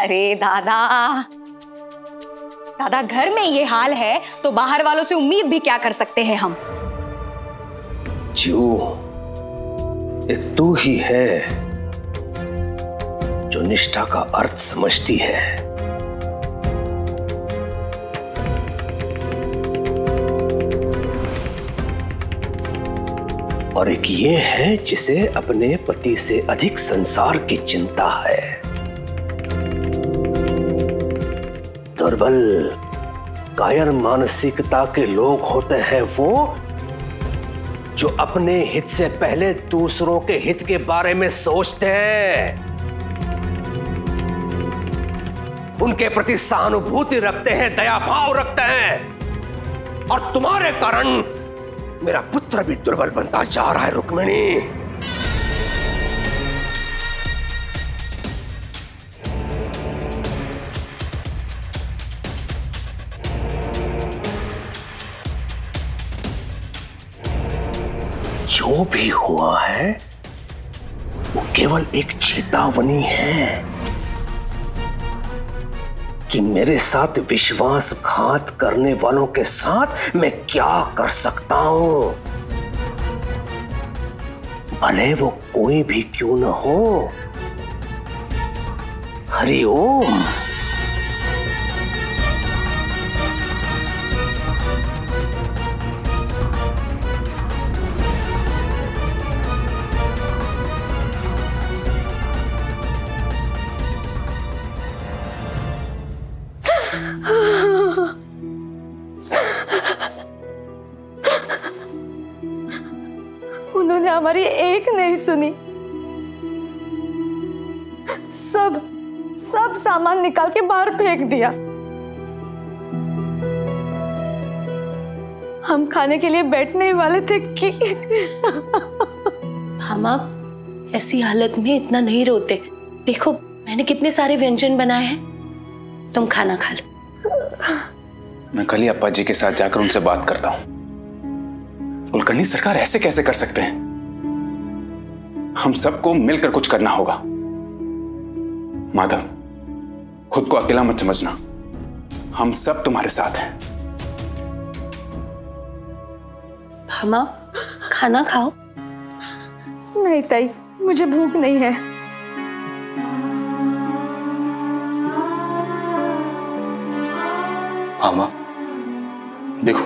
अरे दादा, दादा घर में ये हाल है तो बाहर वालों से उम्मीद भी क्या कर सकते हैं हम। जो एक तू ही है जो निष्ठा का अर्थ समझती है, और एक ये है जिसे अपने पति से अधिक संसार की चिंता है। दुर्बल कायर मानसिकता के लोग होते हैं वो जो अपने हित से पहले दूसरों के हित के बारे में सोचते हैं, उनके प्रति सहानुभूति रखते हैं, दया भाव रखते हैं। और तुम्हारे कारण मेरा पुत्र भी दुर्बल बनता जा रहा है रुक्मिणी। जो भी हुआ है वो केवल एक चेतावनी है कि मेरे साथ विश्वासघात करने वालों के साथ मैं क्या कर सकता हूं, भले वो कोई भी क्यों न हो। हरि ओम। उन्होंने हमारी एक नहीं सुनी, सब सामान निकाल के बाहर फेंक दिया। हम खाने के लिए बैठने ही वाले थे कि भामा, ऐसी हालत में इतना नहीं रोते। देखो मैंने कितने सारे व्यंजन बनाए हैं, तुम खाना खा लो। मैं कल ही अप्पा जी के साथ जाकर उनसे बात करता हूं। कुलकर्णी सरकार ऐसे कैसे कर सकते हैं? हम सबको मिलकर कुछ करना होगा। माधव, खुद को अकेला मत समझना, हम सब तुम्हारे साथ हैं। भामा, खाना खाओ। नहीं ताई, मुझे भूख नहीं है। मामा देखो,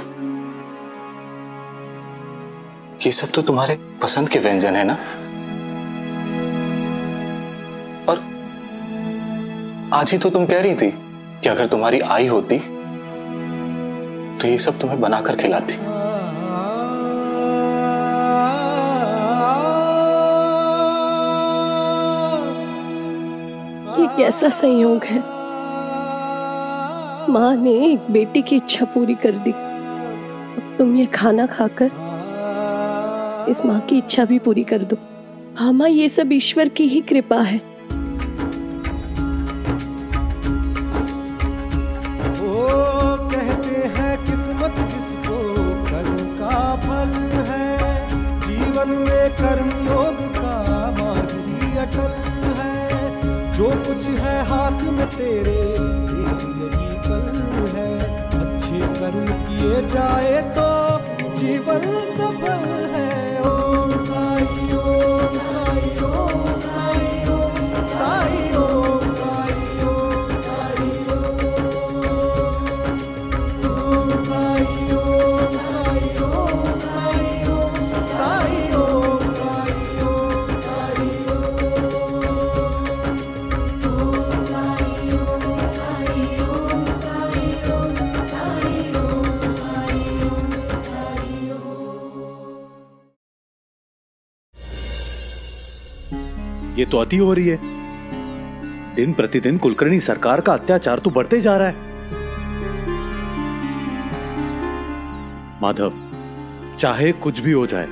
ये सब तो तुम्हारे पसंद के व्यंजन है ना, और आज ही तो तुम कह रही थी कि अगर तुम्हारी आई होती तो ये सब तुम्हें बनाकर खिलाती। ये कैसा संयोग है, माँ ने एक बेटी की इच्छा पूरी कर दी। अब तुम ये खाना खाकर इस माँ की इच्छा भी पूरी कर दो। हाँ माँ, ये सब ईश्वर की ही कृपा है। वो कहते हैं किस्मत जिसको कर्म का फल है, जीवन में कर्म योग का मार्ग भी अटल है। जो कुछ है हाथ में तेरे यही कल है, अच्छे कर्म किए जाए तो जीवन सफल है। ओम साई ओम साई ओम साई ओम साई ओम साई ओम साई ओम साई ओम साई ओम साई ओम साई ओम साई ओम साई ये तो अति हो रही है। दिन प्रतिदिन कुलकर्णी सरकार का अत्याचार तो बढ़ते जा रहा है। माधव, चाहे कुछ भी हो जाए,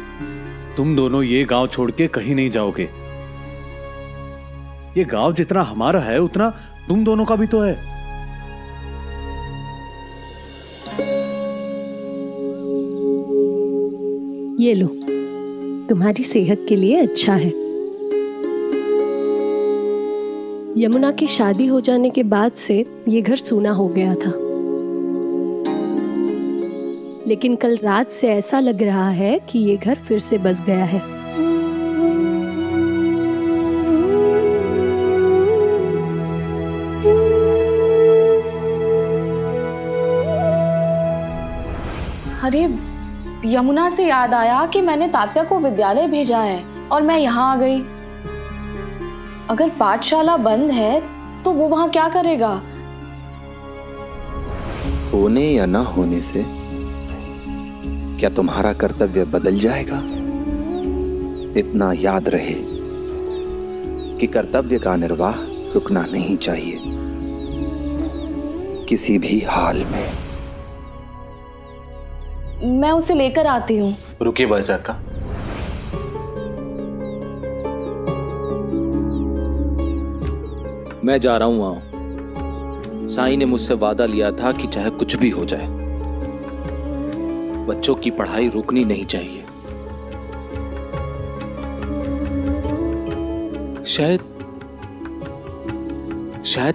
तुम दोनों ये गांव छोड़ के कहीं नहीं जाओगे। ये गांव जितना हमारा है उतना तुम दोनों का भी तो है। ये लो, तुम्हारी सेहत के लिए अच्छा है। यमुना की शादी हो जाने के बाद से ये घर सूना हो गया था, लेकिन कल रात से ऐसा लग रहा है कि ये घर फिर से बस गया है। अरे यमुना से याद आया कि मैंने तात्या को विद्यालय भेजा है और मैं यहाँ आ गई। अगर पाठशाला बंद है तो वो वहां क्या करेगा? होने या ना होने से क्या तुम्हारा कर्तव्य बदल जाएगा? इतना याद रहे कि कर्तव्य का निर्वाह रुकना नहीं चाहिए किसी भी हाल में। मैं उसे लेकर आती हूँ। रुकिए भाईजान का। मैं जा रहा हूं वहां। साईं ने मुझसे वादा लिया था कि चाहे कुछ भी हो जाए बच्चों की पढ़ाई रुकनी नहीं चाहिए। शायद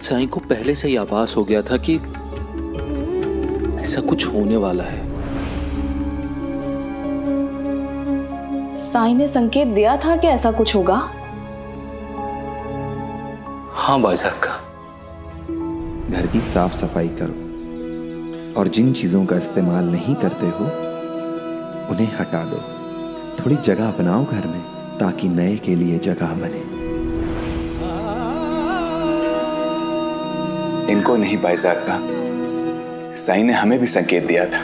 साईं को पहले से ही आभास हो गया था कि ऐसा कुछ होने वाला है। साईं ने संकेत दिया था कि ऐसा कुछ होगा। हाँ भाईजान का। घर की साफ सफाई करो और जिन चीजों का इस्तेमाल नहीं करते हो उन्हें हटा दो। थोड़ी जगह बनाओ घर में ताकि नए के लिए जगह बने। इनको नहीं भाईजान का, साईं ने हमें भी संकेत दिया था।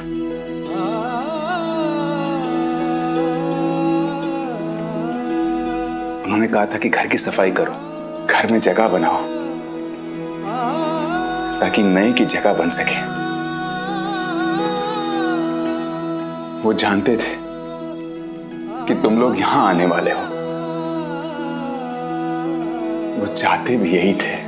उन्होंने कहा था कि घर की सफाई करो, घर में जगह बनाओ ताकि नए की जगह बन सके। वो जानते थे कि तुम लोग यहां आने वाले हो। वो चाहते भी यही थे।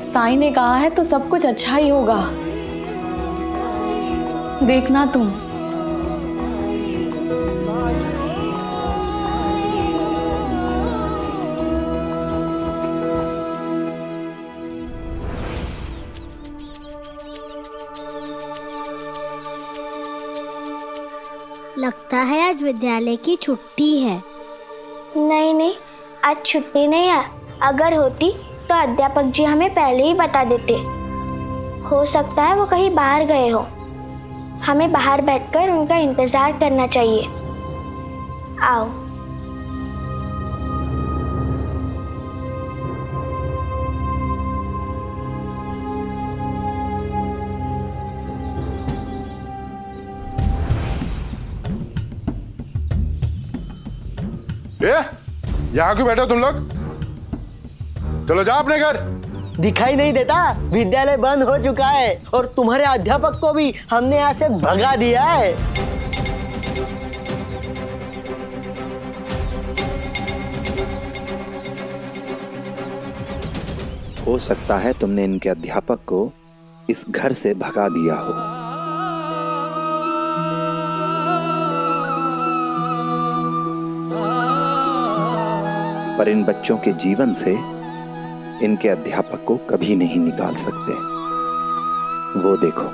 साईं ने कहा है तो सब कुछ अच्छा ही होगा। देखना तुम। लगता है आज विद्यालय की छुट्टी है। नहीं नहीं, आज छुट्टी नहीं है। अगर होती तो अध्यापक जी हमें पहले ही बता देते। हो सकता है वो कहीं बाहर गए हो। हमें बाहर बैठकर उनका इंतजार करना चाहिए। आओ। यहाँ क्यों बैठे हो तुम लोग? चलो जाओ अपने घर। दिखाई नहीं देता विद्यालय बंद हो चुका है और तुम्हारे अध्यापक को भी हमने यहाँ से भगा दिया है। हो सकता है तुमने इनके अध्यापक को इस घर से भगा दिया हो। पर इन बच्चों के जीवन से इनके अध्यापक को कभी नहीं निकाल सकते। वो देखो।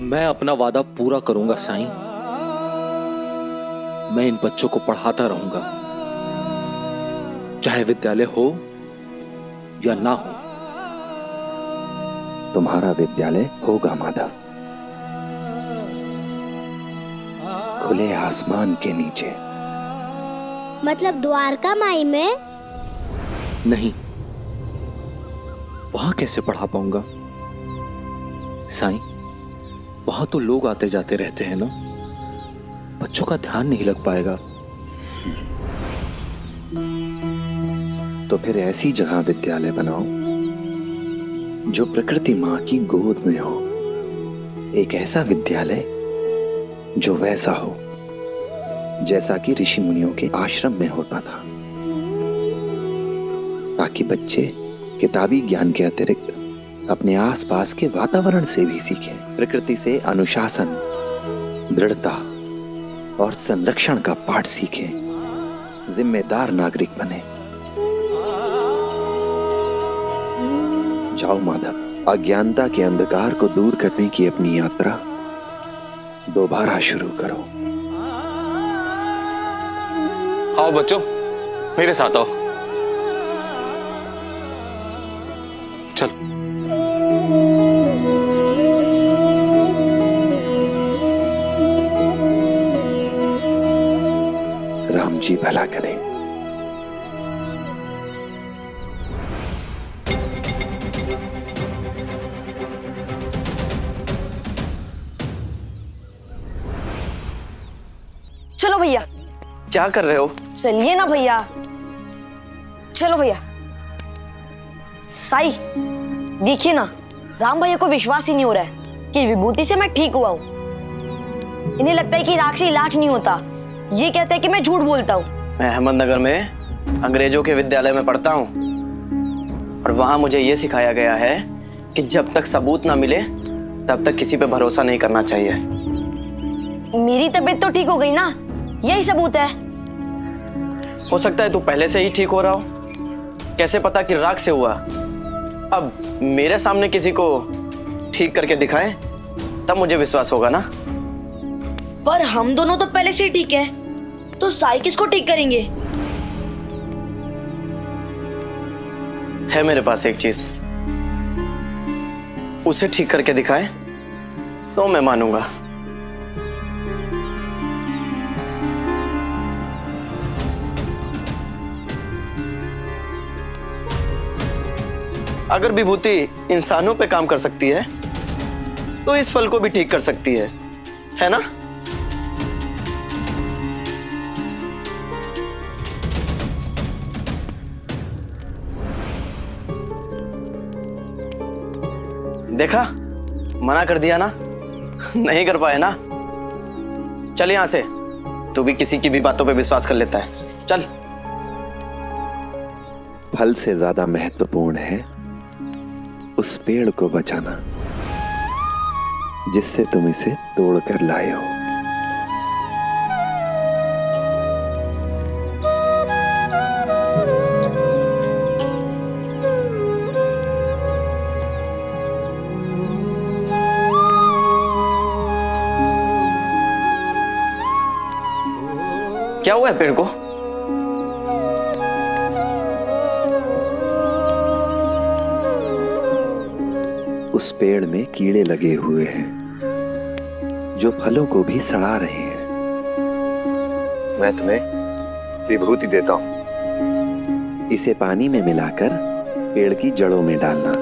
मैं अपना वादा पूरा करूंगा साईं। मैं इन बच्चों को पढ़ाता रहूंगा, चाहे विद्यालय हो या ना हो। तुम्हारा विद्यालय होगा माधव, खुले आसमान के नीचे। मतलब द्वारका माई में? नहीं, वहां कैसे पढ़ा पाऊंगा साईं? वहां तो लोग आते जाते रहते हैं ना, बच्चों का ध्यान नहीं लग पाएगा। तो फिर ऐसी जगह विद्यालय बनाओ जो प्रकृति मां की गोद में हो। एक ऐसा विद्यालय जो वैसा हो जैसा कि ऋषि मुनियों के आश्रम में होता था, ताकि बच्चे किताबी ज्ञान के अतिरिक्त अपने आसपास के वातावरण से भी सीखें, प्रकृति से अनुशासन, दृढ़ता और संरक्षण का पाठ सीखें, जिम्मेदार नागरिक बने। जाओ माधव, अज्ञानता के अंधकार को दूर करने की अपनी यात्रा दोबारा शुरू करो। आओ बच्चों, मेरे साथ आओ। चल। राम जी भला करें। चलो भैया। क्या कर रहे हो? चलिए ना भैया, चलो भैया। साई, देखिए ना, राम भैया को विश्वास ही नहीं हो रहा है कि विभूति से मैं ठीक हुआ हूँ। इन्हें लगता है कि राग से इलाज नहीं होता। ये कहते हैं कि मैं झूठ बोलता हूँ। मैं अहमदनगर में अंग्रेजों के विद्यालय में पढ़ता हूँ और वहां मुझे ये सिखाया गया है कि जब तक सबूत ना मिले तब तक किसी पे भरोसा नहीं करना चाहिए। मेरी तबीयत तो ठीक हो गई ना, यही सबूत है। हो सकता है तू पहले से ही ठीक हो रहा हो, कैसे पता कि राग से हुआ? अब मेरे सामने किसी को ठीक करके दिखाएं तब मुझे विश्वास होगा ना। पर हम दोनों तो पहले से ही ठीक है, तो साई किसको ठीक करेंगे? है मेरे पास एक चीज, उसे ठीक करके दिखाएं तो मैं मानूंगा। अगर विभूति इंसानों पे काम कर सकती है तो इस फल को भी ठीक कर सकती है ना? देखा, मना कर दिया ना, नहीं कर पाए ना। चल यहां से, तू भी किसी की भी बातों पे विश्वास कर लेता है। चल। फल से ज्यादा महत्वपूर्ण है उस पेड़ को बचाना जिससे तुम इसे तोड़कर लाए हो। क्या हुआ है पेड़ को? उस पेड़ में कीड़े लगे हुए हैं जो फलों को भी सड़ा रहे हैं। मैं तुम्हें विभूति देता हूं। इसे पानी में मिलाकर पेड़ की जड़ों में डालना,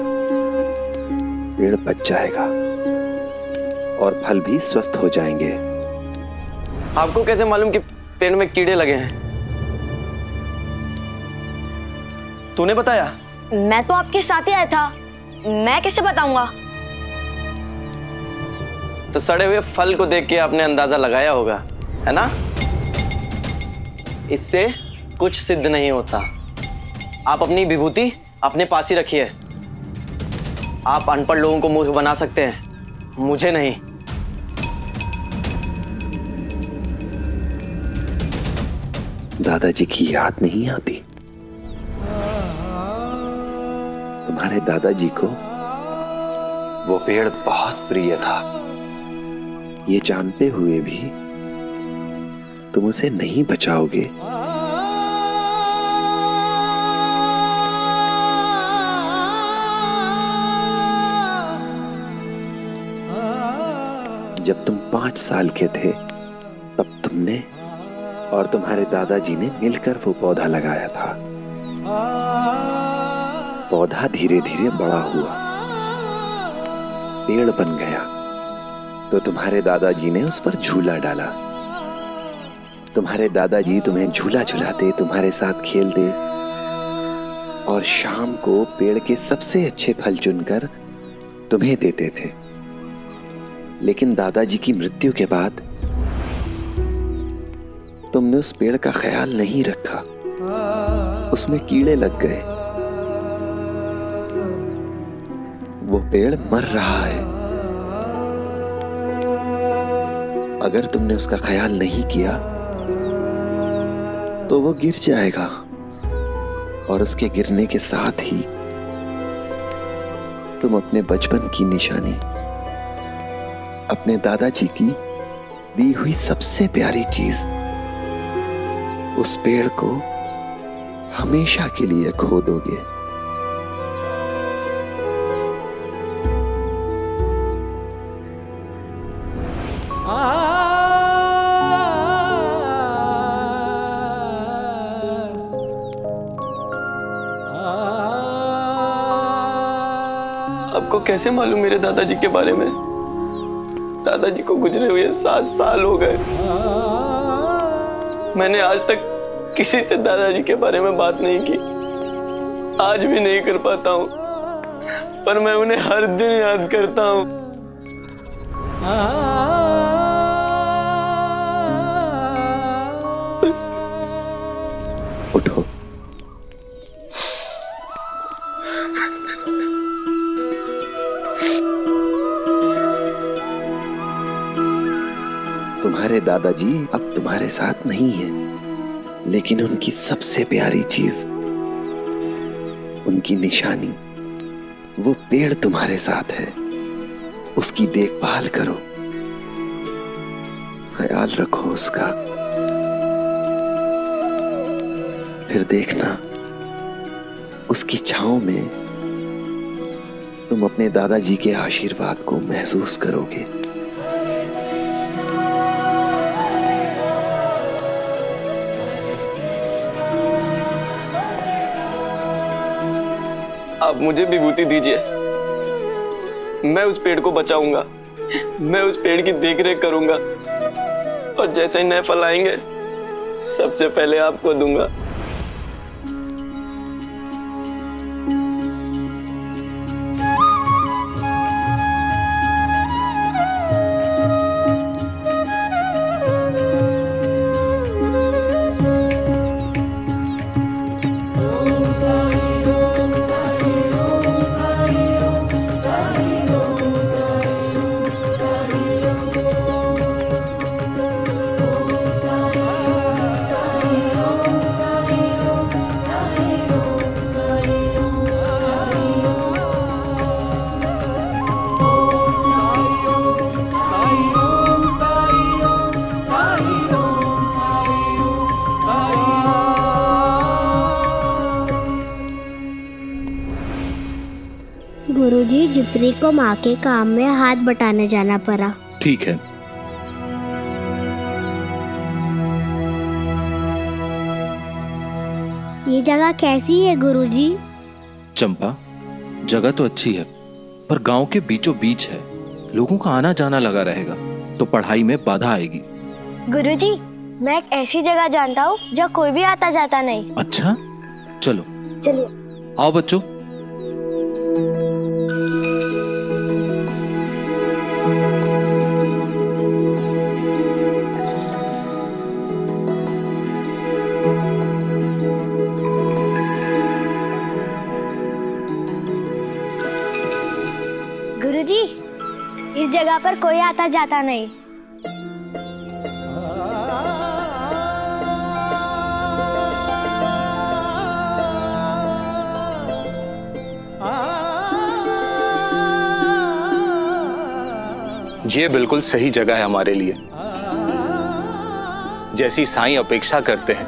पेड़ बच जाएगा और फल भी स्वस्थ हो जाएंगे। आपको कैसे मालूम कि पेड़ में कीड़े लगे हैं? तूने बताया? मैं तो आपके साथ ही आया था, मैं कैसे बताऊंगा? तो सड़े हुए फल को देख के आपने अंदाजा लगाया होगा, है ना? इससे कुछ सिद्ध नहीं होता। आप अपनी विभूति अपने पास ही रखिए। आप अनपढ़ लोगों को मूर्ख बना सकते हैं, मुझे नहीं। दादाजी की याद नहीं आती? तुम्हारे दादाजी को वो पेड़ बहुत प्रिय था। ये जानते हुए भी तुम उसे नहीं बचाओगे। जब तुम 5 साल के थे तब तुमने और तुम्हारे दादाजी ने मिलकर वो पौधा लगाया था। पौधा धीरे धीरे बड़ा हुआ, पेड़ बन गया, तो तुम्हारे दादाजी ने उस पर झूला डाला। तुम्हारे दादाजी तुम्हें झूला झुलाते, तुम्हारे साथ खेलते और शाम को पेड़ के सबसे अच्छे फल चुनकर तुम्हें देते थे। लेकिन दादाजी की मृत्यु के बाद तुमने उस पेड़ का ख्याल नहीं रखा, उसमें कीड़े लग गए, वो पेड़ मर रहा है। अगर तुमने उसका ख्याल नहीं किया तो वो गिर जाएगा और उसके गिरने के साथ ही तुम अपने बचपन की निशानी, अपने दादाजी की दी हुई सबसे प्यारी चीज, उस पेड़ को हमेशा के लिए खो दोगे। आपको कैसे मालूम मेरे दादाजी के बारे में? दादाजी को गुजरे हुए 7 साल हो गए। मैंने आज तक किसी से दादाजी के बारे में बात नहीं की, आज भी नहीं कर पाता हूँ, पर मैं उन्हें हर दिन याद करता हूँ। उठो। तुम्हारे दादाजी अब तुम्हारे साथ नहीं है, लेकिन उनकी सबसे प्यारी चीज, उनकी निशानी, वो पेड़ तुम्हारे साथ है। उसकी देखभाल करो, ख्याल रखो उसका। फिर देखना उसकी छांव में तुम अपने दादाजी के आशीर्वाद को महसूस करोगे। आप मुझे विभूति दीजिए, मैं उस पेड़ को बचाऊंगा, मैं उस पेड़ की देखरेख करूंगा और जैसे ही नए फल आएंगे सबसे पहले आपको दूंगा। गुरुजी, जिप्री को माँ के काम में हाथ बटाने जाना पड़ा। ठीक है। ये जगह कैसी है गुरुजी? चंपा, जगह तो अच्छी है, पर गांव के बीचों बीच है, लोगों का आना जाना लगा रहेगा, तो पढ़ाई में बाधा आएगी। गुरुजी, मैं एक ऐसी जगह जानता हूँ जहाँ कोई भी आता जाता नहीं। अच्छा, चलो चलिए। आओ बच्चों। गुरुजी, इस जगह पर कोई आता जाता नहीं। ये बिल्कुल सही जगह है हमारे लिए। जैसी साईं अपेक्षा करते हैं,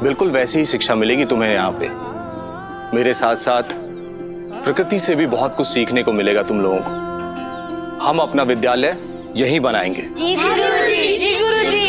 बिल्कुल वैसी ही शिक्षा मिलेगी तुम्हें यहाँ पे। मेरे साथ साथ प्रकृति से भी बहुत कुछ सीखने को मिलेगा तुम लोगों को। हम अपना विद्यालय यहीं बनाएंगे। जी गुरुजी, जी गुरुजी।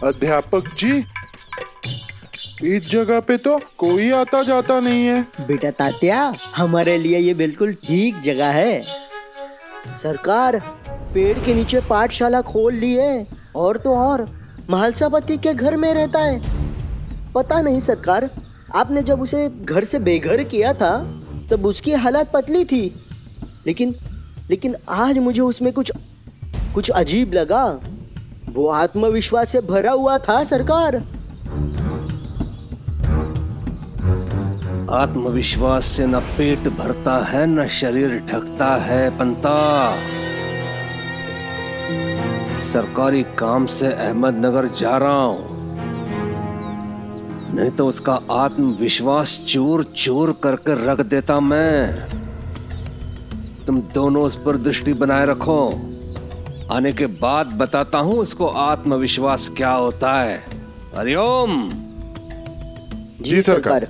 अध्यापक जी, इस जगह पे तो कोई आता जाता नहीं है। बेटा तात्या, हमारे लिए ये बिल्कुल ठीक जगह है। सरकार पेड़ के नीचे पाठशाला खोल ली है, और तो और महालसापति के घर में रहता है। पता नहीं सरकार, आपने जब उसे घर से बेघर किया था तब उसकी हालत पतली थी, लेकिन आज मुझे उसमें कुछ अजीब लगा। वो आत्मविश्वास से भरा हुआ था सरकार। आत्मविश्वास से न पेट भरता है न शरीर ढकता है पंता। सरकारी काम से अहमदनगर जा रहा हूं, नहीं तो उसका आत्मविश्वास चूर चूर करके रख देता मैं। तुम दोनों उस पर दृष्टि बनाए रखो, आने के बाद बताता हूं उसको आत्मविश्वास क्या होता है। हरिओम। जी सरकार।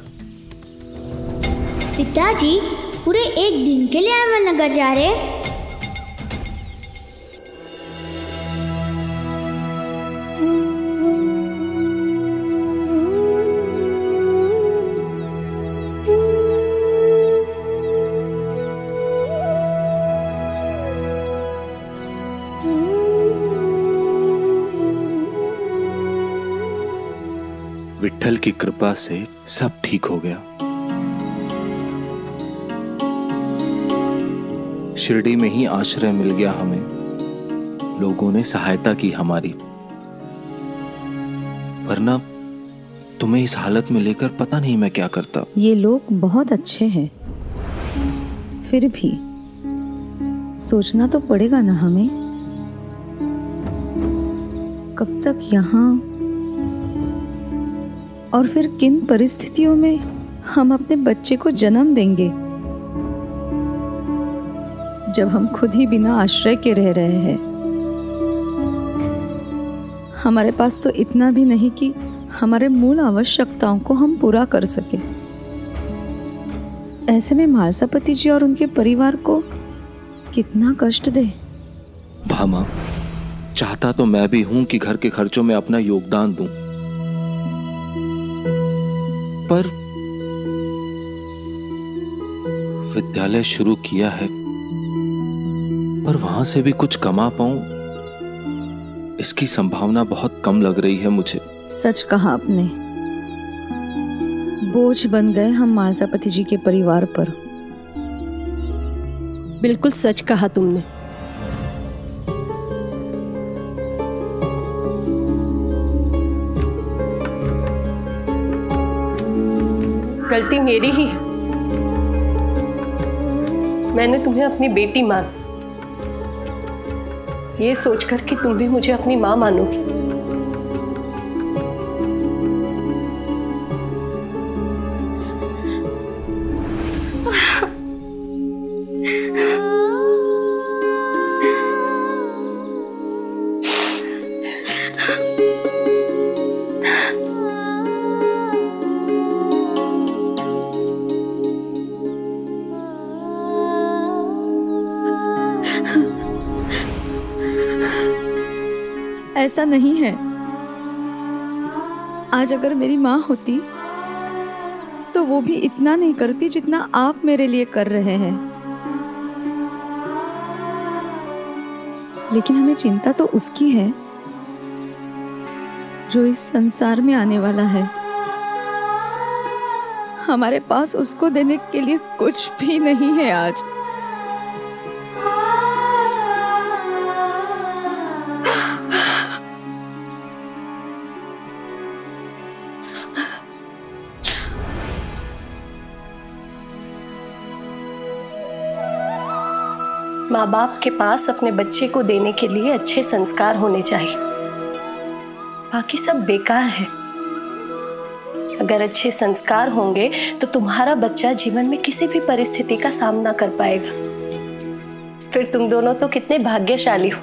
पिताजी पूरे एक दिन के लिए अहमदनगर जा रहे? विट्ठल की कृपा से सब ठीक हो गया। शिरडी में ही आश्रय मिल गया हमें। लोगों ने सहायता की हमारी, वरना तुम्हें इस हालत में लेकर पता नहीं मैं क्या करता। ये लोग बहुत अच्छे हैं, फिर भी सोचना तो पड़ेगा ना हमें, कब तक यहाँ और फिर किन परिस्थितियों में हम अपने बच्चे को जन्म देंगे, जब हम खुद ही बिना आश्रय के रह रहे हैं। हमारे पास तो इतना भी नहीं कि हमारे मूल आवश्यकताओं को हम पूरा कर सके। ऐसे में महालसापति जी और उनके परिवार को कितना कष्ट दे। भामा, चाहता तो मैं भी हूं कि घर के खर्चों में अपना योगदान दूं, पर विद्यालय शुरू किया है, पर वहां से भी कुछ कमा पाऊं, इसकी संभावना बहुत कम लग रही है मुझे। सच कहा आपने, बोझ बन गए हम महालसापति जी के परिवार पर। बिल्कुल सच कहा तुमने। गलती मेरी ही है, मैंने तुम्हें अपनी बेटी मान, ये सोचकर कि तुम भी मुझे अपनी मां मानोगी। ऐसा नहीं है। आज अगर मेरी माँ होती वो भी इतना नहीं करती जितना आप मेरे लिए कर रहे हैं। लेकिन हमें चिंता तो उसकी है जो इस संसार में आने वाला है। हमारे पास उसको देने के लिए कुछ भी नहीं है आज। माँ बाप के पास अपने बच्चे को देने के लिए अच्छे संस्कार होने चाहिए, बाकी सब बेकार है। अगर अच्छे संस्कार होंगे तो तुम्हारा बच्चा जीवन में किसी भी परिस्थिति का सामना कर पाएगा। फिर तुम दोनों तो कितने भाग्यशाली हो,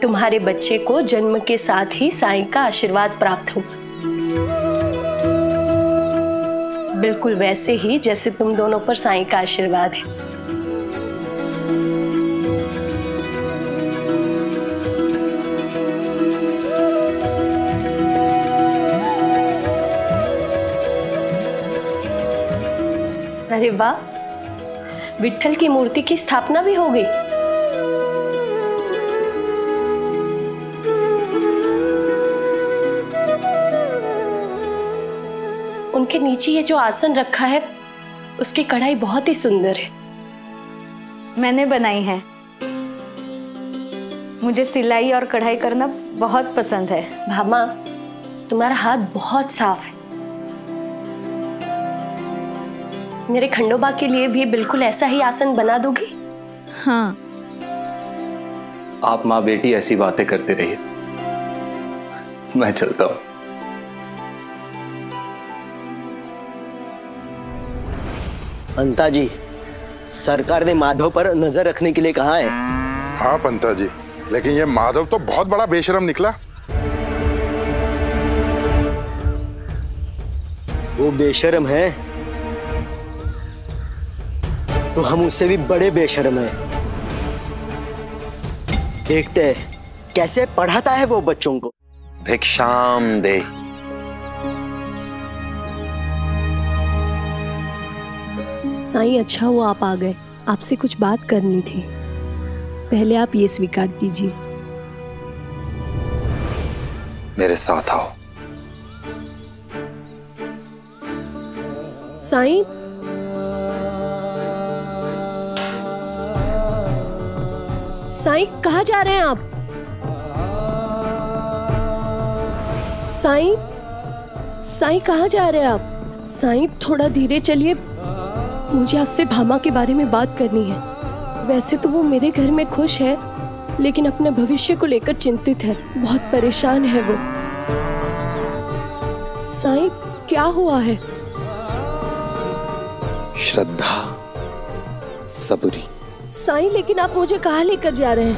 तुम्हारे बच्चे को जन्म के साथ ही साईं का आशीर्वाद प्राप्त होगा, बिल्कुल वैसे ही जैसे तुम दोनों पर साईं का आशीर्वाद है। अरे वाह, विट्ठल की मूर्ति की स्थापना भी हो गई। उनके नीचे ये जो आसन रखा है उसकी कढ़ाई बहुत ही सुंदर है। मैंने बनाई है। मुझे सिलाई और कढ़ाई करना बहुत पसंद है। भामा, तुम्हारा हाथ बहुत साफ है। मेरे खंडोबा के लिए भी बिल्कुल ऐसा ही आसन बना दोगी? हाँ। आप माँ बेटी ऐसी बातें करते रहिए, मैं चलता हूं। अंता जी, सरकार ने माधव पर नजर रखने के लिए कहा है। हाँ पंता जी, लेकिन ये माधव तो बहुत बड़ा बेशरम निकला। वो बेशरम है तो हम उससे भी बड़े बेशरम हैं। देखते हैं कैसे पढ़ाता है वो बच्चों को। भिक्षाम दे। साईं, अच्छा हुआ आप आ गए। आपसे कुछ बात करनी थी। पहले आप ये स्वीकार कीजिए। मेरे साथ आओ। साईं, साईं कहाँ जा रहे हैं आप? साईं, साईं कहाँ जा रहे हैं आप? साईं थोड़ा धीरे चलिए, मुझे आपसे भामा के बारे में बात करनी है। वैसे तो वो मेरे घर में खुश है, लेकिन अपने भविष्य को लेकर चिंतित है, बहुत परेशान है वो। साईं क्या हुआ है? श्रद्धा, सबूरी। साईं, लेकिन आप मुझे कहाँ लेकर जा रहे हैं?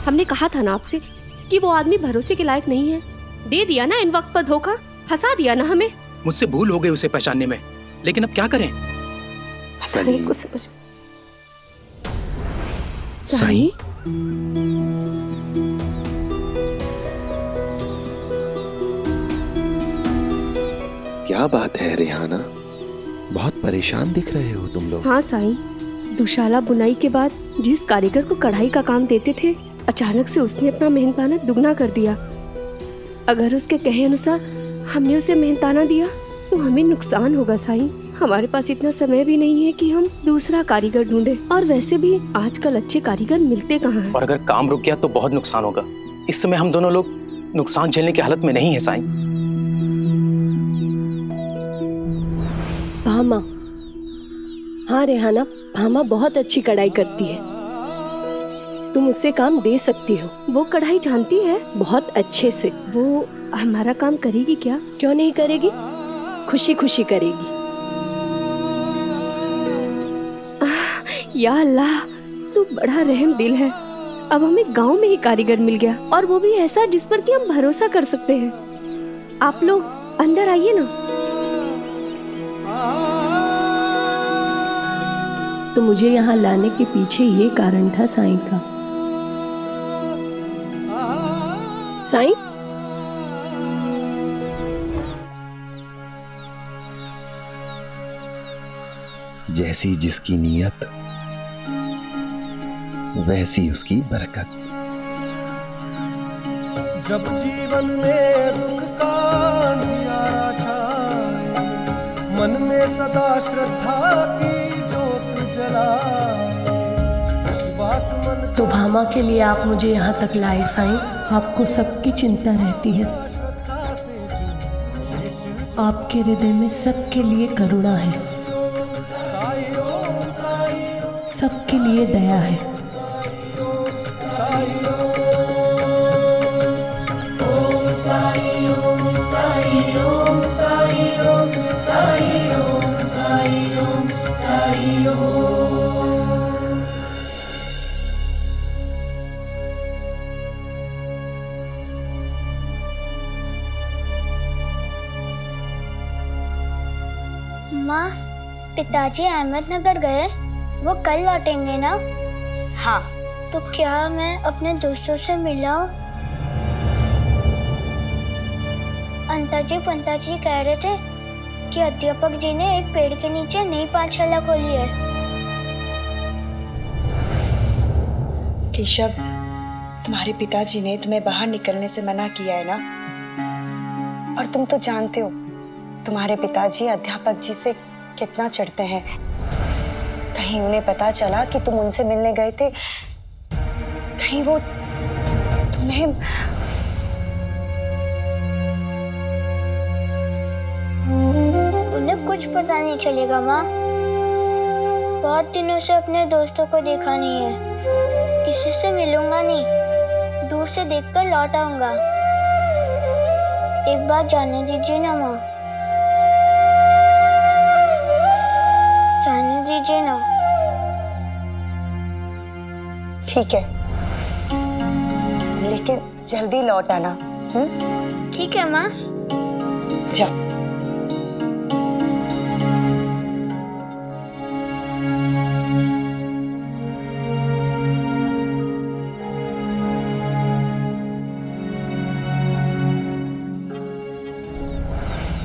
हमने कहा था ना आपसे कि वो आदमी भरोसे के लायक नहीं है। दे दिया ना इन वक्त पर धोखा, फंसा दिया ना हमें। मुझसे भूल हो गई उसे पहचानने में, लेकिन अब क्या करें? कुछ समझ। साईं, क्या बात है रेहाना, बहुत परेशान दिख रहे हो तुम लोग। हाँ साईं, दुशाला बुनाई के बाद जिस कारीगर को कढ़ाई का काम देते थे, अचानक से उसने अपना मेहनताना दुगना कर दिया। अगर उसके कहे अनुसार हमने उसे मेहनताना दिया तो हमें नुकसान होगा साईं। हमारे पास इतना समय भी नहीं है कि हम दूसरा कारीगर ढूंढे, और वैसे भी आजकल अच्छे कारीगर मिलते कहाँ हैं। और अगर काम रुक गया तो बहुत नुकसान होगा। इस समय हम दोनों लोग नुकसान झेलने की हालत में नहीं है साईं। भामा, हाँ रेहाना, भामा बहुत अच्छी कढ़ाई करती है, तुम उससे काम दे सकती हो। वो कढ़ाई जानती है बहुत अच्छे से। वो हमारा काम करेगी क्या? क्यों नहीं करेगी, खुशी खुशी करेगी। या अल्लाह, तू बड़ा रहम दिल है। अब हमें गांव में ही कारीगर मिल गया, और वो भी ऐसा जिस पर कि हम भरोसा कर सकते हैं। आप लोग अंदर आइए ना। तो मुझे यहाँ लाने के पीछे ये कारण था साईं का। साईं, जैसी जिसकी नीयत वैसी उसकी बरकत। जब जीवन में दुख का अंधियारा छाए, मन में सदा श्रद्धा की जोत जलाए, विश्वास मन तो भामा के लिए आप मुझे यहाँ तक लाए साईं। आपको सबकी चिंता रहती है, आपके हृदय में सबके लिए करुणा है, सबके लिए दया है। ओम साई ओम साई ओम साई ओम साई ओम साई ओम साई ओम। माँ, पिताजी अहमदनगर गए, वो कल लौटेंगे ना? हाँ। तो क्या मैं अपने दोस्तों से मिलाऊं? अंताजी पंताजी कह रहे थे कि अध्यापक जी ने एक पेड़ के नीचे नई पाठशाला खोली है। केशव, तुम्हारे पिताजी ने तुम्हें बाहर निकलने से मना किया है ना? और तुम तो जानते हो तुम्हारे पिताजी अध्यापक जी से कितना चिढ़ते हैं। कहीं उन्हें पता चला कि तुम उनसे मिलने गए थे, कहीं वो तुम्हें उन्हें कुछ पता नहीं चलेगा माँ। बहुत दिनों से अपने दोस्तों को देखा नहीं है, किसी से मिलूंगा नहीं, दूर से देखकर लौट आऊंगा। एक बार जाने दीजिए ना माँ, जाने दीजिए ना। ठीक है, लेकिन जल्दी लौट आना। ठीक है माँ। जा।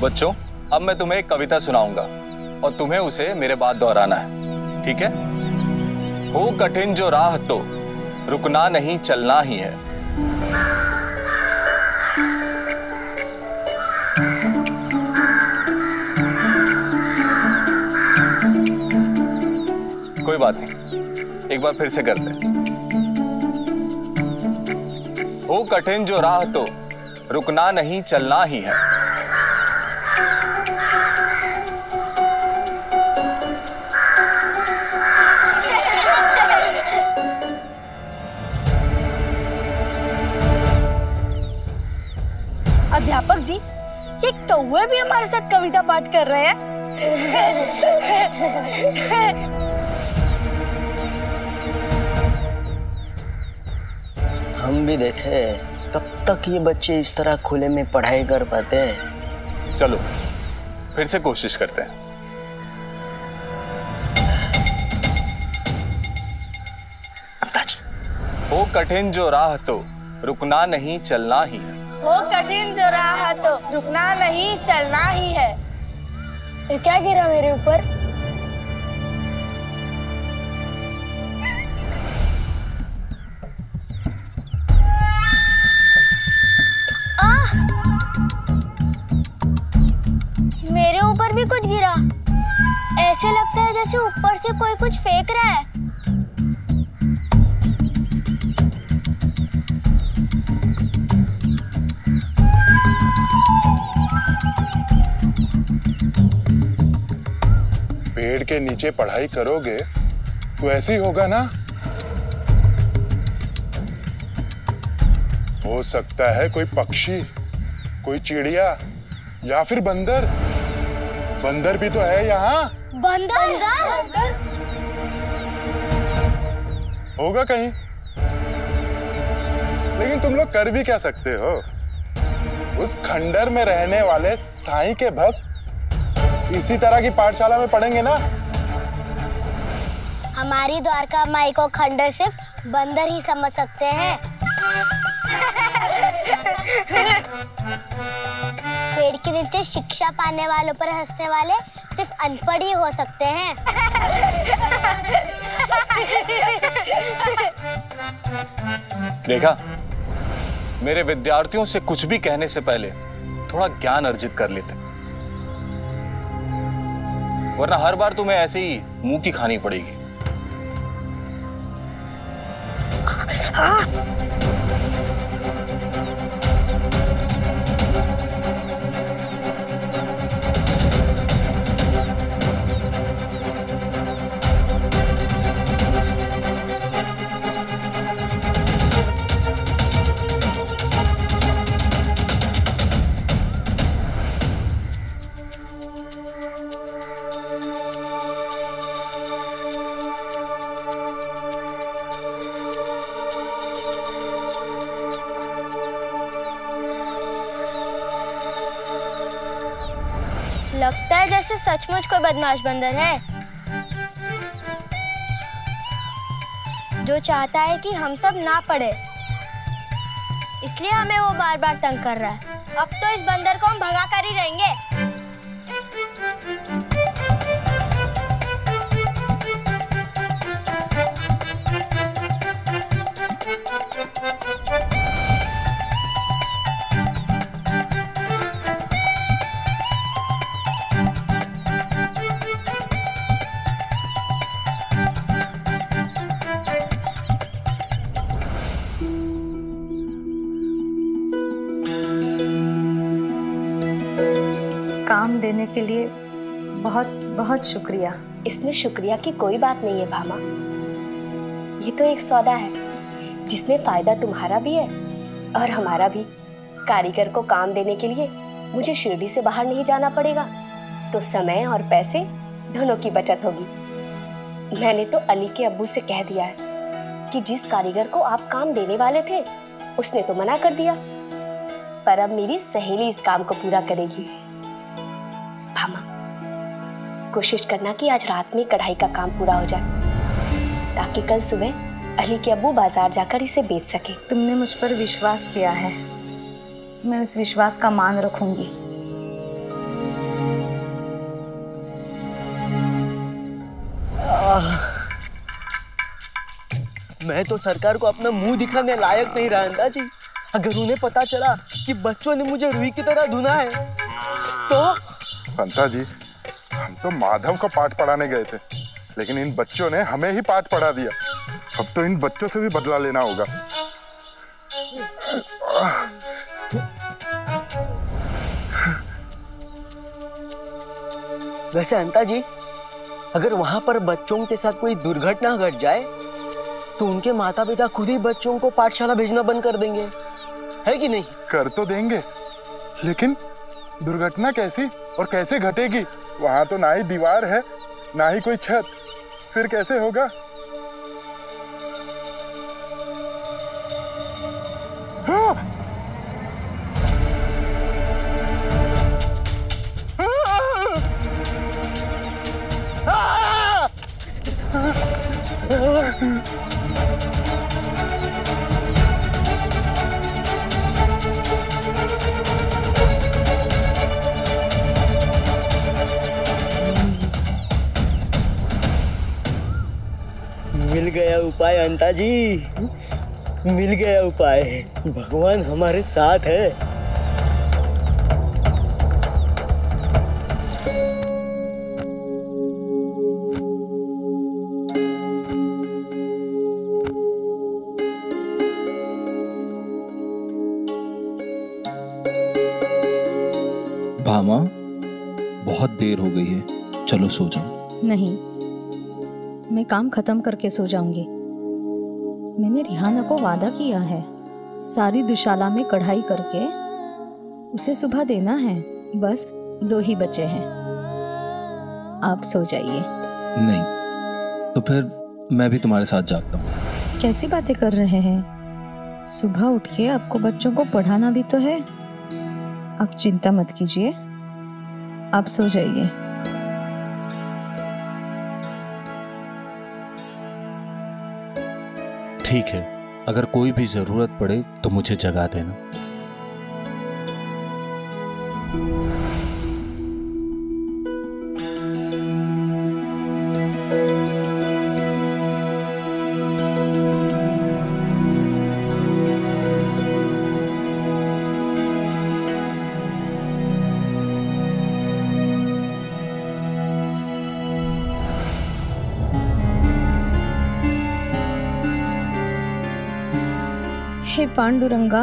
बच्चों, अब मैं तुम्हें एक कविता सुनाऊंगा और तुम्हें उसे मेरे बाद दोहराना है, ठीक है? हो कठिन जो राह तो रुकना नहीं चलना ही है। कोई बात नहीं, एक बार फिर से करते हैं। हो कठिन जो राह तो रुकना नहीं चलना ही है। अध्यापक जी, ये कौवे भी हमारे साथ कविता पाठ कर रहे हैं। हम भी देखे कब तक ये बच्चे इस तरह खुले में पढ़ाई कर पाते हैं। चलो फिर से कोशिश करते हैं। हो कठिन जो राह तो रुकना नहीं चलना ही है। वो कठिन जो राह तो रुकना नहीं चलना ही है। ये क्या गिरा मेरे ऊपर? मेरे ऊपर भी कुछ गिरा, ऐसे लगता है जैसे ऊपर से कोई कुछ फेंक रहा है। पेड़ के नीचे पढ़ाई करोगे तो ऐसे ही होगा ना? हो सकता है कोई पक्षी, कोई चिड़िया या फिर बंदर। बंदर भी तो है यहाँ। बंदर? होगा कहीं, लेकिन तुम लोग कर भी क्या सकते हो? उस खंडर में रहने वाले साईं के भक्त इसी तरह की पाठशाला में पढ़ेंगे ना। हमारी द्वारका माई को खंडर सिर्फ बंदर ही समझ सकते हैं। पेड़ के नीचे शिक्षा पाने वालों पर हंसने वाले सिर्फ अनपढ़ ही हो सकते हैं। देखा, मेरे विद्यार्थियों से कुछ भी कहने से पहले थोड़ा ज्ञान अर्जित कर लेते, वरना हर बार तुम्हें ऐसे ही मुंह की खानी पड़ेगी। लगता है जैसे सचमुच कोई बदमाश बंदर है जो चाहता है कि हम सब ना पढ़े, इसलिए हमें वो बार बार तंग कर रहा है। अब तो इस बंदर को हम भगा कर ही रहेंगे। काम देने के लिए बहुत बहुत शुक्रिया। इसमें शुक्रिया की कोई बात नहीं है भामा। ये तो एक सौदा है जिसमें फायदा तुम्हारा भी है और हमारा भी। कारीगर को काम देने के लिए मुझे शिरडी से बाहर नहीं जाना पड़ेगा, तो समय और पैसे दोनों की बचत होगी। मैंने तो अली के अब्बू से कह दिया है कि जिस कारीगर को आप काम देने वाले थे उसने तो मना कर दिया, पर अब मेरी सहेली इस काम को पूरा करेगी। भामा, कोशिश करना कि आज रात में कढ़ाई का काम पूरा हो जाए, ताकि कल सुबह अली के अब्बू बाजार जाकर इसे बेच सके। तुमने मुझ पर विश्वास किया है, मैं उस विश्वास का मान रखूंगी। मैं तो सरकार को अपना मुंह दिखाने लायक नहीं रहा अंदाजी। अगर उन्हें पता चला कि बच्चों ने मुझे रुई की तरह धुना है तो। अंता जी, हम तो माधव को पाठ पढ़ाने गए थे, लेकिन इन बच्चों ने हमें ही पाठ पढ़ा दिया। अब तो इन बच्चों से भी बदला लेना होगा। वैसे अंता जी, अगर वहां पर बच्चों के साथ कोई दुर्घटना घट जाए तो उनके माता पिता खुद ही बच्चों को पाठशाला भेजना बंद कर देंगे, है कि नहीं? कर तो देंगे, लेकिन दुर्घटना कैसी और कैसे घटेगी? वहां तो ना ही दीवार है ना ही कोई छत, फिर कैसे होगा? हाँ! मिल गया उपाय अंता जी, मिल गया उपाय। भगवान हमारे साथ है। भामा, बहुत देर हो गई है, चलो सो जाओ। नहीं, मैं काम खत्म करके सो जाऊंगी। मैंने रिहाना को वादा किया है, सारी दुशाला में कढ़ाई करके उसे सुबह देना है। बस 2 ही बचे हैं। आप सो जाइए। नहीं तो फिर मैं भी तुम्हारे साथ जागता हूँ। कैसी बातें कर रहे हैं? सुबह उठ के आपको बच्चों को पढ़ाना भी तो है। आप चिंता मत कीजिए, आप सो जाइए। ठीक है, अगर कोई भी जरूरत पड़े तो मुझे जगा देना। हे पांडुरंगा,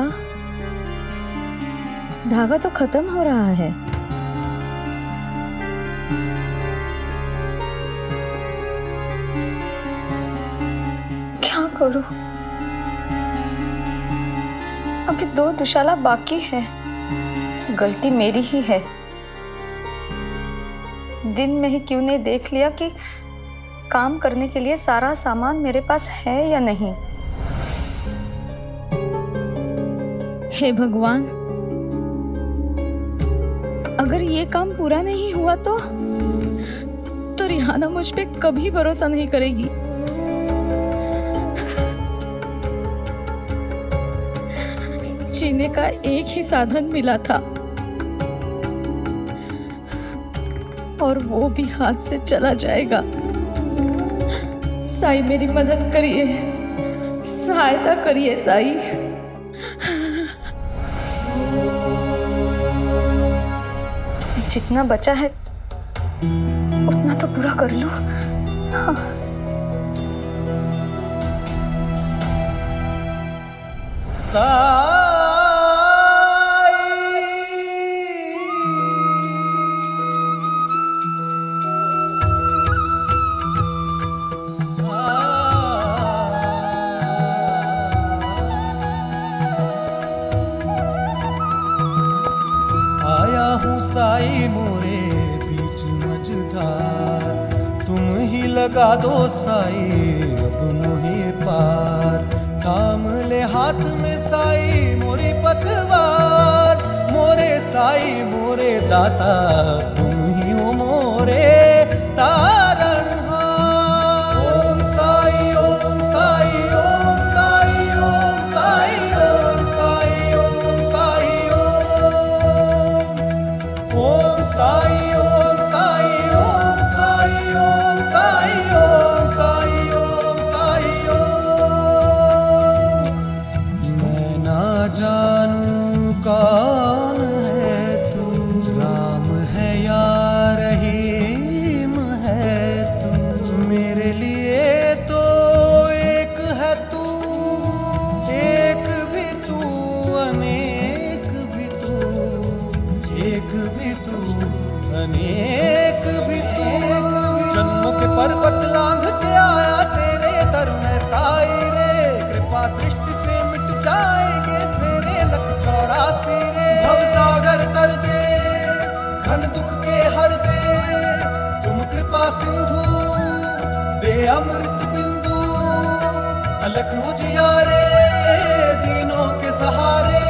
धागा तो खत्म हो रहा है। क्या करूं? अभी 2 दुशाला बाकी है। गलती मेरी ही है। दिन में ही क्यों नहीं देख लिया कि काम करने के लिए सारा सामान मेरे पास है या नहीं। हे भगवान, अगर ये काम पूरा नहीं हुआ तो रिहाना मुझ पे कभी भरोसा नहीं करेगी। जीने का एक ही साधन मिला था और वो भी हाथ से चला जाएगा। साईं मेरी मदद करिए, सहायता करिए साईं। जितना बचा है उतना तो पूरा कर लो। हाँ। आया हूँ साई मोरे बीच मझधार, तुम ही लगा दो साई अब मुहे पार। थाम ले हाथ में साई मोरी पतवार, मोरे साई मोरे दाता तुम ही हो मोरे तारणहार। ओम साई ओम साई ओम साई ओम साई ओम साई ओम साई ओम साई ओम साई ओम साई ओम साई ओम साई ओम साई ओम। मैं ना जानूं कौन है तू, राम है या रहीम है तू। मेरे लिए तो एक है तू, एक भी तू अनेक भी तू, एक भी तू अनेक भी तू। जन्मों के पर्वत लांघ के आया तेरे दर में साई रे, कृपा दृष्टि से मिट जाएंगे तेरे लख 84 रे। भवसागर तर दे, घन दुख के हर दे, तुम कृपा सिंधु दे अमृत बिंदु। अलख उजियारे दीनों के सहारे।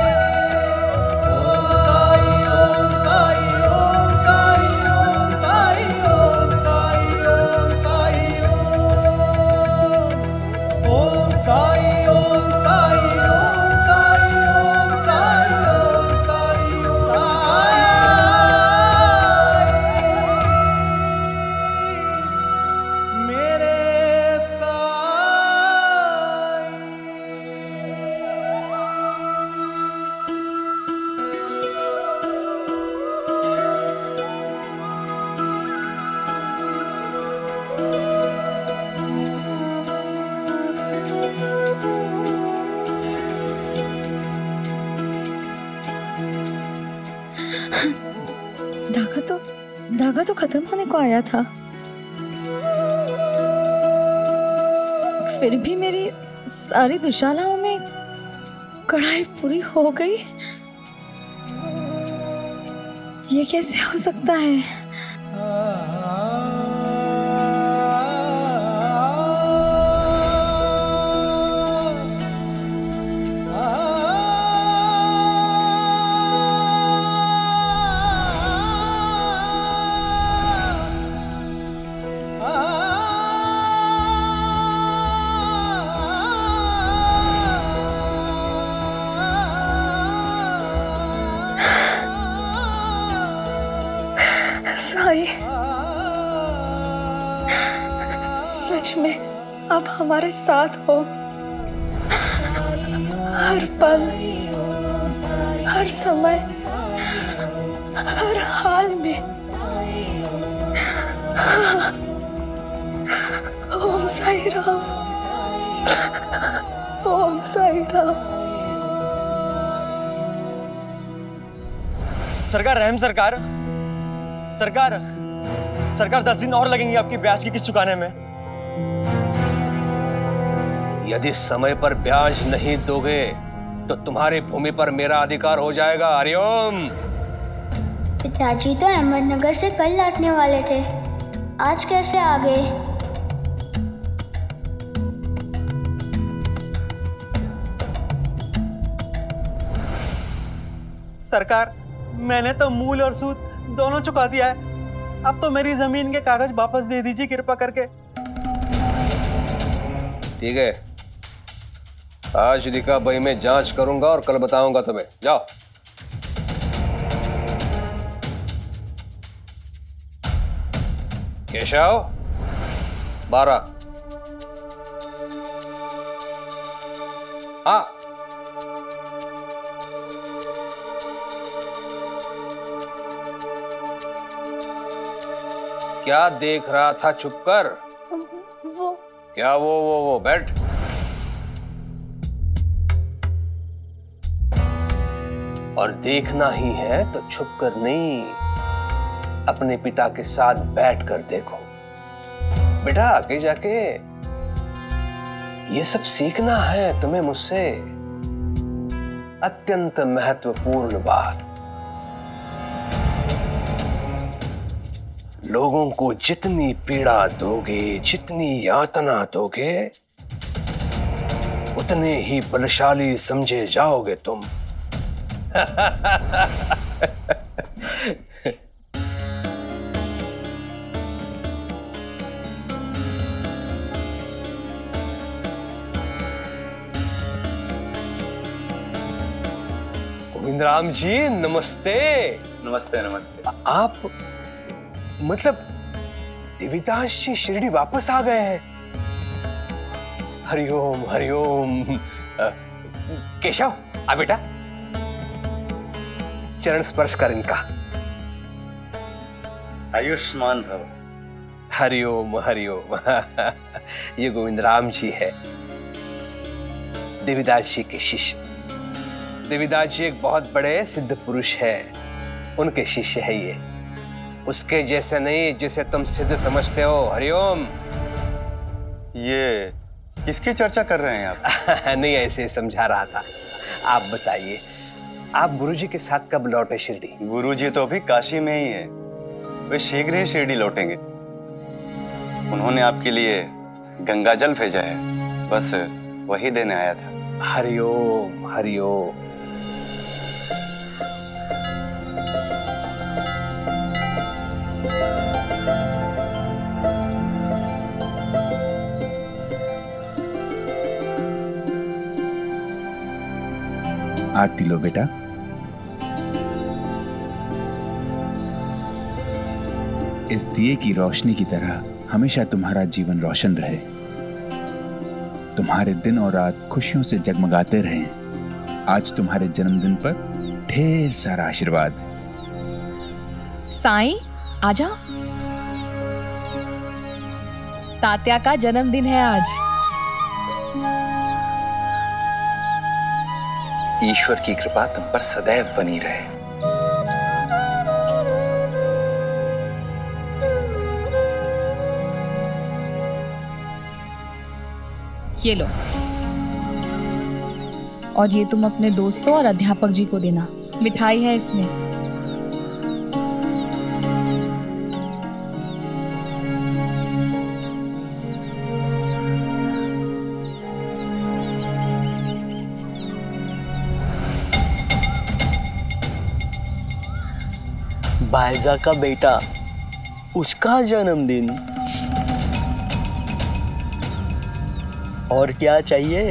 ओम साई ओम साई ओम साई ओम साई ओम साई ओम साई ओम साई ओम साई ओम साई ओम साई ओम साई ओम साई मेरे धागा तो खत्म होने को आया था, फिर भी मेरी सारी दुशालाओं में कढ़ाई पूरी हो गई। ये कैसे हो सकता है? साई, सच में आप हमारे साथ हो, हर पल, हर समय, हर हाल में। ओम साई राम, ओम साई राम। सरकार रहम सरकार। सरकार सरकार 10 दिन और लगेंगे आपकी ब्याज की किस्त चुकाने में। यदि समय पर ब्याज नहीं दोगे तो तुम्हारी भूमि पर मेरा अधिकार हो जाएगा। हरिओम। पिताजी तो अहमदनगर से कल लौटने वाले थे, आज कैसे आ गए? सरकार मैंने तो मूल और सूद दोनों चुका दिया है, अब तो मेरी जमीन के कागज वापस दे दीजिए कृपा करके। ठीक है, आज दिखा भाई मैं जांच करूंगा और कल बताऊंगा तुम्हें। जाओ। केशव 12। हाँ क्या देख रहा था? चुप कर। वो क्या वो बैठ। और देखना ही है तो छुप कर नहीं, अपने पिता के साथ बैठ कर देखो। बेटा आगे जाके ये सब सीखना है तुम्हें मुझसे। अत्यंत महत्वपूर्ण बात, लोगों को जितनी पीड़ा दोगे, जितनी यातना दोगे, उतने ही बलशाली समझे जाओगे तुम। गोविंद राम जी नमस्ते। नमस्ते नमस्ते। आप मतलब देवीदास जी शिरडी वापस आ गए हैं? हरिओम हरिओम। केशव आ बेटा, चरण स्पर्श कर इनका। आयुष्मान भव। हरिओम हरिओम। ये गोविंद राम जी है, देवीदास जी के शिष्य। देवीदास जी एक बहुत बड़े सिद्ध पुरुष है, उनके शिष्य है ये। उसके जैसे नहीं जिसे तुम सिद्ध समझते हो। हरिओम। ये किसकी चर्चा कर रहे हैं आप? नहीं ऐसे समझा रहा था। आप बताइए, आप गुरुजी के साथ कब लौटे शिरडी? गुरुजी तो अभी काशी में ही है, वे शीघ्र ही शिरडी लौटेंगे। उन्होंने आपके लिए गंगा जल भेजा है, बस वही देने आया था। हरिओम हरिओम। आरती लो बेटा। इस दिए की रोशनी की तरह हमेशा तुम्हारा जीवन रोशन रहे, तुम्हारे दिन और रात खुशियों से जगमगाते रहें। आज तुम्हारे जन्मदिन पर ढेर सारा आशीर्वाद। साईं आजा, तात्या का जन्मदिन है आज। ईश्वर की कृपा तुम पर सदैव बनी रहे। ये लो, और ये तुम अपने दोस्तों और अध्यापक जी को देना। मिठाई है इसमें। बायजा का बेटा, उसका जन्मदिन, और क्या चाहिए?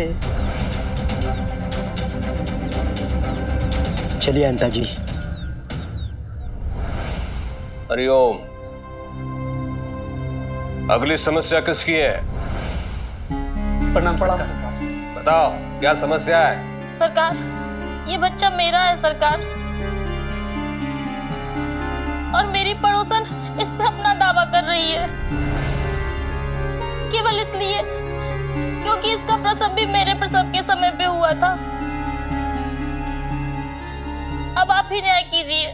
चलिए अंता जी। हरिओम। अगली समस्या किसकी है? प्रणाम सरकार। बताओ क्या समस्या है? सरकार, ये बच्चा मेरा है सरकार, और मेरी पड़ोसन इस पे अपना दावा कर रही है, केवल इसलिए क्योंकि इसका प्रसव भी मेरे प्रसव के समय पे हुआ था। अब आप ही न्याय कीजिए।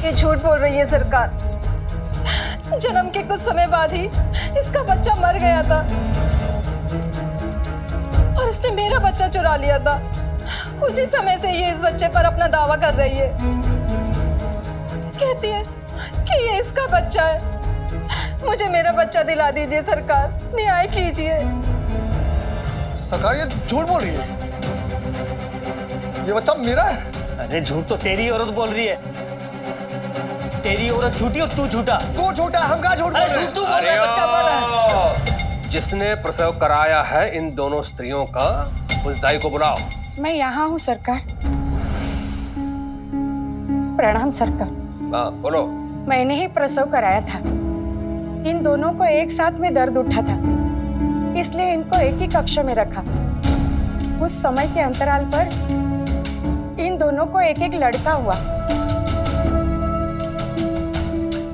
ये झूठ बोल रही है सरकार। जन्म के कुछ समय बाद ही इसका बच्चा मर गया था और इसने मेरा बच्चा चुरा लिया था। उसी समय से ये इस बच्चे पर अपना दावा कर रही है, कहती है कि ये इसका बच्चा है। मुझे मेरा बच्चा दिला दीजिए सरकार, न्याय कीजिए। सरकार ये झूठ बोल रही है, ये बच्चा मेरा है। अरे झूठ तो तेरी औरत बोल रही है। तेरी औरत झूठी और तू झूठा। तू झूठा, हम कहाँ झूठ बोल रहे हैं? तू बोल रहा है बच्चा मरा है। जिसने प्रसव कराया है इन दोनों स्त्रियों का, उस दाई को बुलाओ। मैं यहाँ हूँ सरकार। प्रणाम सरकार। हाँ बोलो। मैंने ही प्रसव कराया था। इन दोनों को एक साथ में दर्द उठा था, इसलिए इनको एक ही कक्ष में रखा। उस समय के अंतराल पर इन दोनों को एक एक लड़का हुआ।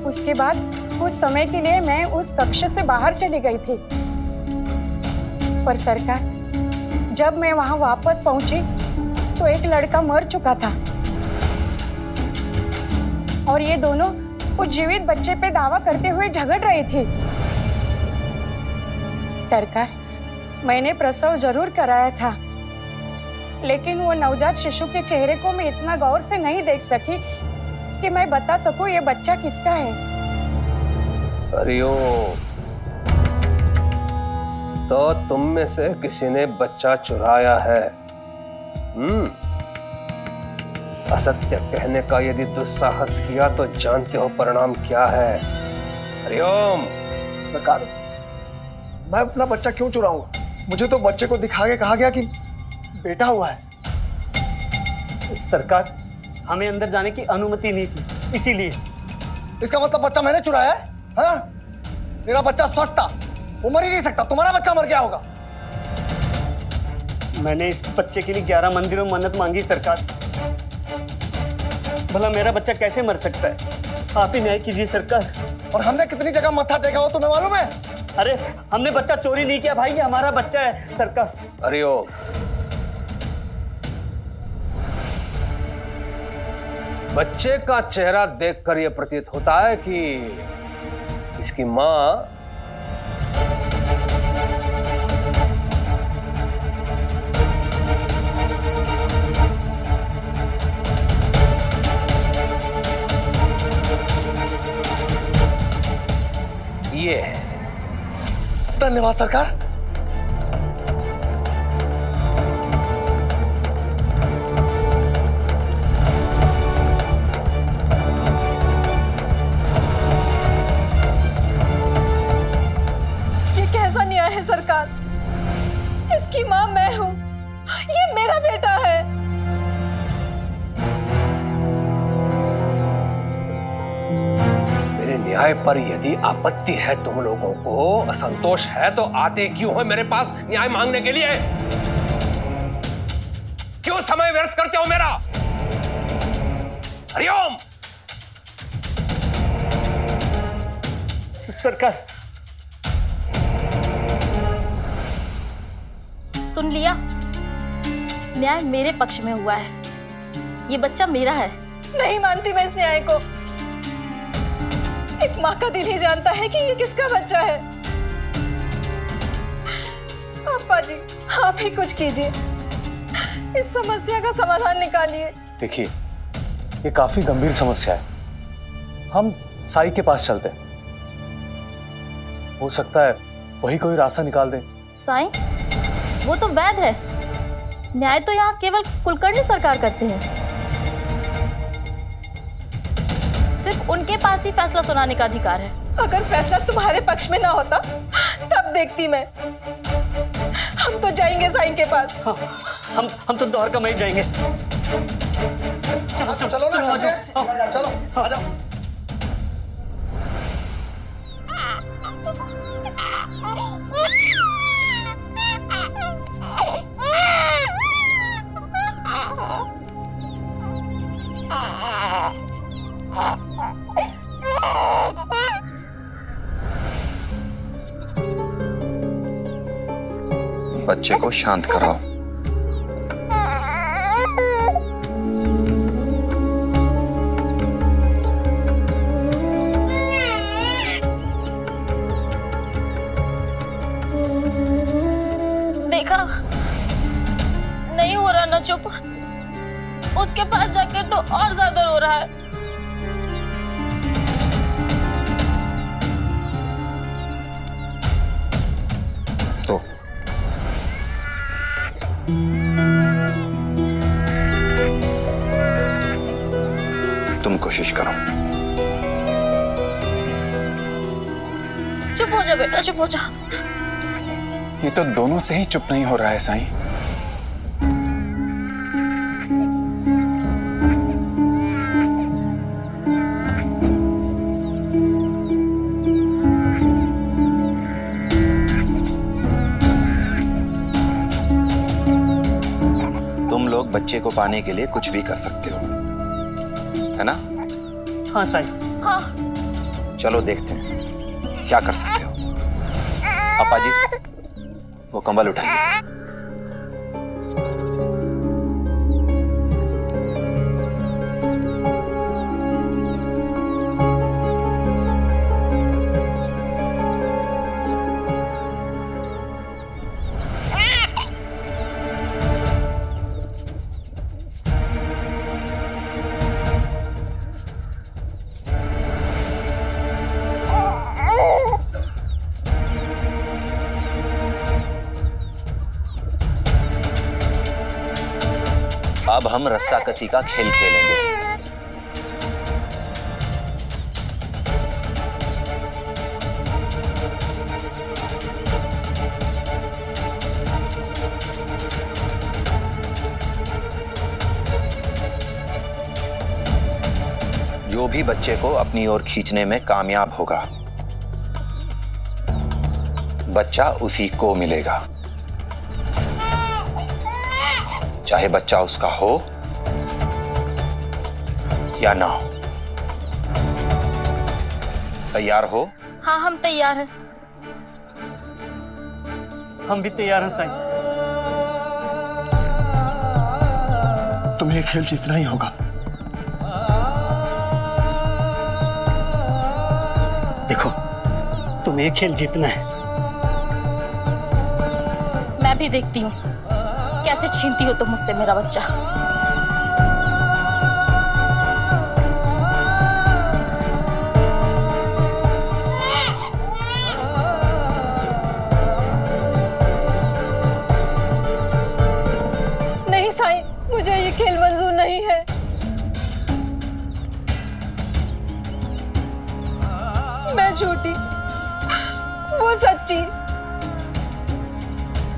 उसके बाद कुछ समय के लिए मैं उस कक्ष से बाहर चली गई थी, पर सरकार जब मैं वहां वापस पहुंची तो एक लड़का मर चुका था और ये दोनों उस जीवित बच्चे पे दावा करते हुए झगड़ रही थी। सरकार, मैंने प्रसव जरूर कराया था, लेकिन वो नवजात शिशु के चेहरे को मैं इतना गौर से नहीं देख सकी कि मैं बता सकूं ये बच्चा किसका है। हरिओम। तो तुम में से किसी ने बच्चा चुराया है। असत्य कहने का यदि दुस्साहस किया तो जानते हो परिणाम क्या है। हरिओम। सरकार, मैं अपना बच्चा क्यों चुराऊंगा? मुझे तो बच्चे को दिखा के कहा गया कि बेटा हुआ है। सरकार, हमें अंदर जाने की अनुमति नहीं थी, इसीलिए। इसका मतलब बच्चा मैंने चुराया है? हाँ? मेरा बच्चा स्वस्थ था, वो मर ही नहीं सकता। तुम्हारा बच्चा मर गया होगा। मैंने इस बच्चे के लिए 11 मंदिरों में मन्नत मांगी सरकार। भला मेरा बच्चा कैसे मर सकता है? आप ही न्याय कीजिए सरकार। और हमने कितनी जगह मत्था टेका हो तुम्हें मालूम है? अरे हमने बच्चा चोरी नहीं किया भाई, ये हमारा बच्चा है सरकार। हरिओम। बच्चे का चेहरा देखकर यह प्रतीत होता है कि इसकी मां ये है। धन्यवाद सरकार। ये कैसा न्याय है सरकार? इसकी मां मैं हूं, ये मेरा बेटा है। न्याय पर यदि आपत्ति है, तुम लोगों को असंतोष है, तो आते क्यों हो मेरे पास न्याय मांगने के लिए? क्यों समय व्यर्थ करते हो मेरा? हरिओम। सरकार, सुन लिया, न्याय मेरे पक्ष में हुआ है। ये बच्चा मेरा है। नहीं मानती मैं इस न्याय को। एक माँ का दिल ही जानता है कि ये किसका बच्चा है। पापा जी, आप ही कुछ कीजिए, इस समस्या का समाधान निकालिए। देखिए, ये काफी गंभीर समस्या है। हम साई के पास चलते हैं, हो सकता है वही कोई रास्ता निकाल दे। साईं, वो तो वैद्य है, न्याय तो यहाँ केवल कुलकर्णी सरकार करते हैं। सिर्फ उनके पास ही फैसला सुनाने का अधिकार है। अगर फैसला तुम्हारे पक्ष में ना होता तब देखती मैं। हम तो जाएंगे साईं के पास। हम तो द्वारका में ही जाएंगे। चलो ना, चलो आ जाओ। बच्चे को शांत कराओ। उसके पास जाकर तो और ज्यादा रो रहा है। तो तुम कोशिश करो। चुप हो जा बेटा, चुप हो जा। ये तो दोनों से ही चुप नहीं हो रहा है साईं। तुम लोग बच्चे को पाने के लिए कुछ भी कर सकते हो, है ना? हाँ साईं। हाँ। चलो देखते हैं क्या कर सकते हो। पापा जी, वो कंबल उठाइए। अब हम रस्साकसी का खेल खेलेंगे। जो भी बच्चे को अपनी ओर खींचने में कामयाब होगा, बच्चा उसी को मिलेगा, चाहे बच्चा उसका हो या ना हो। तैयार हो? हाँ, हम तैयार हैं। हम भी तैयार हैं साईं। तुम्हें ये खेल जीतना ही होगा। देखो, तुम्हें ये खेल जीतना है। मैं भी देखती हूँ कैसे छीनती हो तुम मुझसे मेरा बच्चा। नहीं साईं, मुझे ये खेल मंजूर नहीं है। मैं झूठी, वो सच्ची।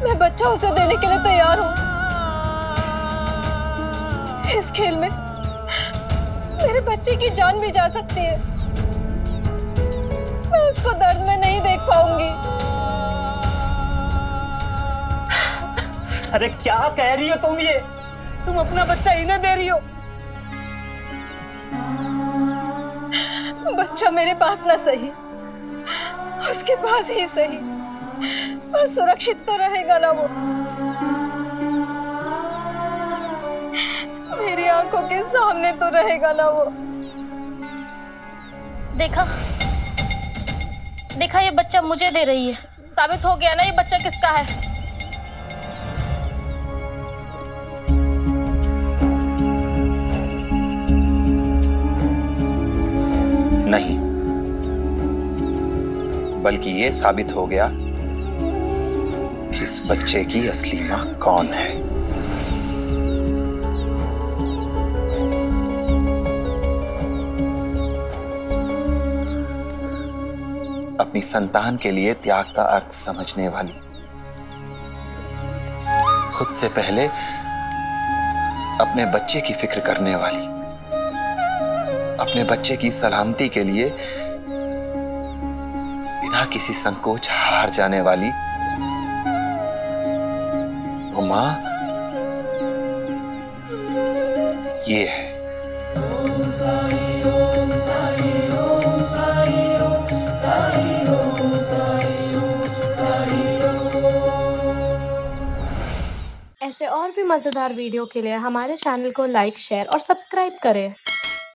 मैं बच्चा उसे देने के लिए तैयार हूं। इस खेल में मेरे बच्चे की जान भी जा सकती है। मैं उसको दर्द में नहीं देख पाऊंगी। अरे क्या कह रही हो तुम? ये तुम अपना बच्चा इन्हें दे रही हो? बच्चा मेरे पास ना सही, उसके पास ही सही, पर सुरक्षित तो रहेगा ना वो। मेरी आंखों के सामने तो रहेगा ना वो। देखा देखा, ये बच्चा मुझे दे रही है। साबित हो गया ना ये बच्चा किसका है। नहीं, बल्कि ये साबित हो गया कि इस बच्चे की असली मां कौन है। अपनी संतान के लिए त्याग का अर्थ समझने वाली, खुद से पहले अपने बच्चे की फिक्र करने वाली, अपने बच्चे की सलामती के लिए बिना किसी संकोच हार जाने वाली वो मां ये है। ऐसे और भी मज़ेदार वीडियो के लिए हमारे चैनल को लाइक, शेयर और सब्सक्राइब करें।